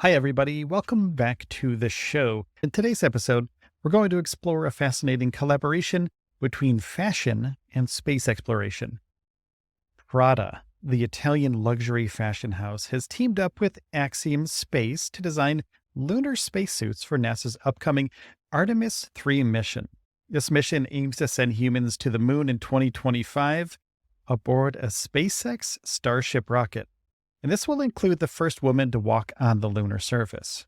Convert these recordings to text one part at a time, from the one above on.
Hi, everybody. Welcome back to the show. In today's episode, we're going to explore a fascinating collaboration between fashion and space exploration. Prada, the Italian luxury fashion house, has teamed up with Axiom Space to design lunar spacesuits for NASA's upcoming Artemis 3 mission. This mission aims to send humans to the moon in 2025 aboard a SpaceX Starship rocket. And this will include the first woman to walk on the lunar surface.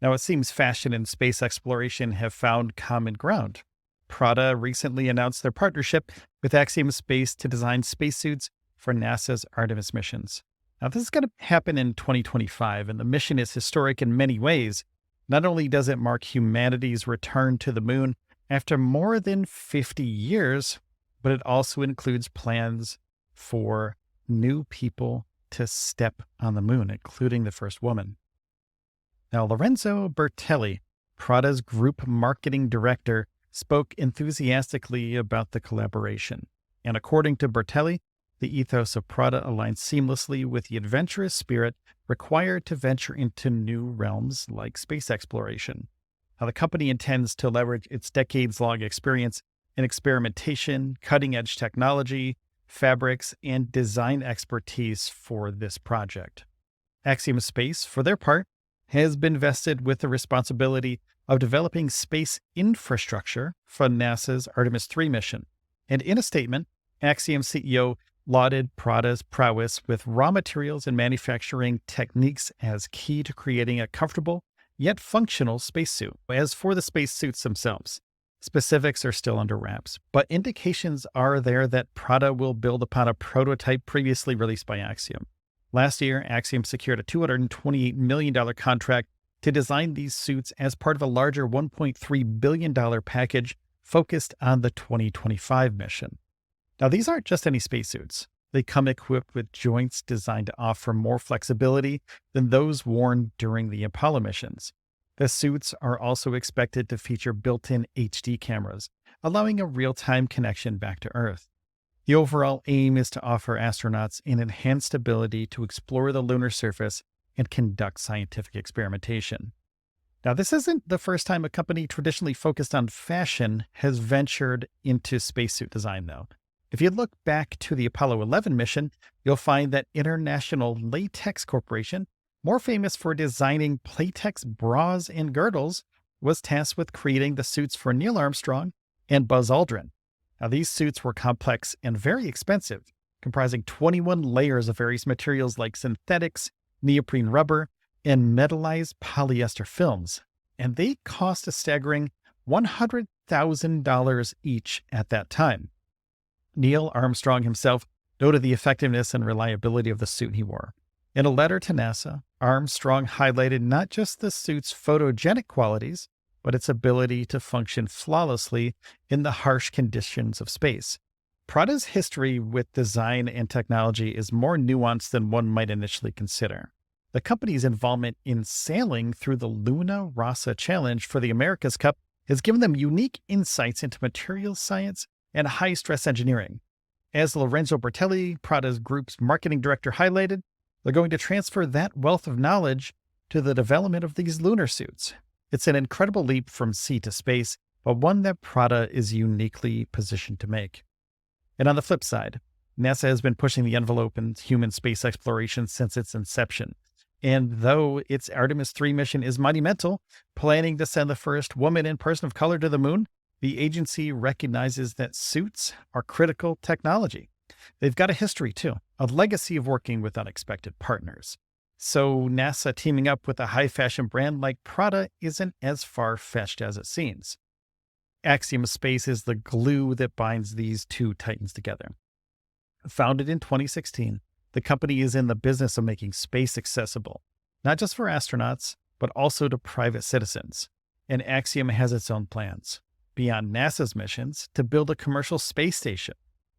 Now, it seems fashion and space exploration have found common ground. Prada recently announced their partnership with Axiom Space to design spacesuits for NASA's Artemis missions. Now, this is going to happen in 2025, and the mission is historic in many ways. Not only does it mark humanity's return to the moon after more than 50 years, but it also includes plans for new people to step on the moon, including the first woman. Now, Lorenzo Bertelli, Prada's group marketing director, spoke enthusiastically about the collaboration. And according to Bertelli, the ethos of Prada aligns seamlessly with the adventurous spirit required to venture into new realms like space exploration. Now, the company intends to leverage its decades-long experience in experimentation, cutting-edge technology, fabrics, and design expertise for this project. Axiom Space, for their part, has been vested with the responsibility of developing space infrastructure for NASA's Artemis 3 mission. And in a statement, Axiom CEO lauded Prada's prowess with raw materials and manufacturing techniques as key to creating a comfortable yet functional spacesuit. As for the spacesuits themselves, specifics are still under wraps, but indications are there that Prada will build upon a prototype previously released by Axiom. Last year, Axiom secured a $228 million contract to design these suits as part of a larger $1.3 billion package focused on the 2025 mission. Now, these aren't just any spacesuits. They come equipped with joints designed to offer more flexibility than those worn during the Apollo missions. The suits are also expected to feature built-in HD cameras, allowing a real-time connection back to Earth. The overall aim is to offer astronauts an enhanced ability to explore the lunar surface and conduct scientific experimentation. Now, this isn't the first time a company traditionally focused on fashion has ventured into spacesuit design, though. If you look back to the Apollo 11 mission, you'll find that International Latex Corporation, more famous for designing Playtex bras and girdles, was tasked with creating the suits for Neil Armstrong and Buzz Aldrin. Now, these suits were complex and very expensive, comprising 21 layers of various materials like synthetics, neoprene rubber, and metallized polyester films, and they cost a staggering $100,000 each at that time. Neil Armstrong himself noted the effectiveness and reliability of the suit he wore. In a letter to NASA, Armstrong highlighted not just the suit's photogenic qualities, but its ability to function flawlessly in the harsh conditions of space. Prada's history with design and technology is more nuanced than one might initially consider. The company's involvement in sailing through the Luna Rossa Challenge for the America's Cup has given them unique insights into materials science and high-stress engineering. As Lorenzo Bertelli, Prada's group's marketing director, highlighted, they're going to transfer that wealth of knowledge to the development of these lunar suits. It's an incredible leap from sea to space, but one that Prada is uniquely positioned to make. And on the flip side, NASA has been pushing the envelope in human space exploration since its inception. And though its Artemis 3 mission is monumental, planning to send the first woman and person of color to the moon, the agency recognizes that suits are critical technology. They've got a history, too, a legacy of working with unexpected partners. So NASA teaming up with a high-fashion brand like Prada isn't as far-fetched as it seems. Axiom Space is the glue that binds these two titans together. Founded in 2016, the company is in the business of making space accessible, not just for astronauts, but also to private citizens. And Axiom has its own plans, beyond NASA's missions, to build a commercial space station.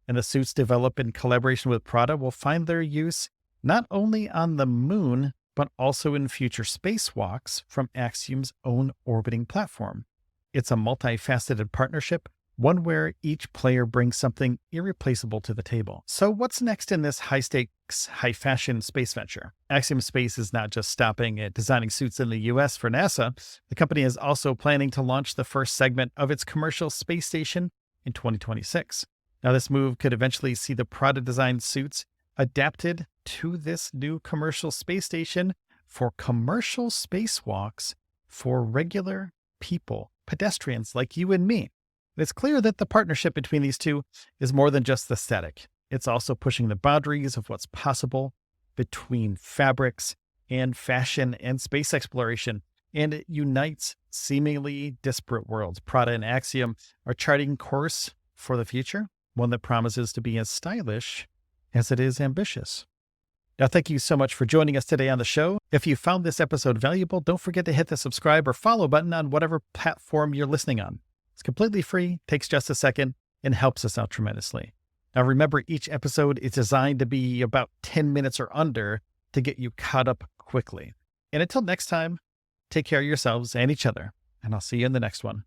And the suits developed in collaboration with Prada will find their use not only on the moon, but also in future spacewalks from Axiom's own orbiting platform. It's a multifaceted partnership, one where each player brings something irreplaceable to the table. So what's next in this high-stakes, high-fashion space venture? Axiom Space is not just stopping at designing suits in the US for NASA. The company is also planning to launch the first segment of its commercial space station in 2026. Now, this move could eventually see the Prada-designed suits adapted to this new commercial space station for commercial spacewalks for regular people, pedestrians like you and me. It's clear that the partnership between these two is more than just aesthetic. It's also pushing the boundaries of what's possible between fabrics and fashion and space exploration, and it unites seemingly disparate worlds. Prada and Axiom are charting course for the future, one that promises to be as stylish as it is ambitious. Now, thank you so much for joining us today on the show. If you found this episode valuable, don't forget to hit the subscribe or follow button on whatever platform you're listening on. It's completely free, takes just a second, and helps us out tremendously. Now, remember, each episode is designed to be about 10 minutes or under to get you caught up quickly. And until next time, take care of yourselves and each other, and I'll see you in the next one.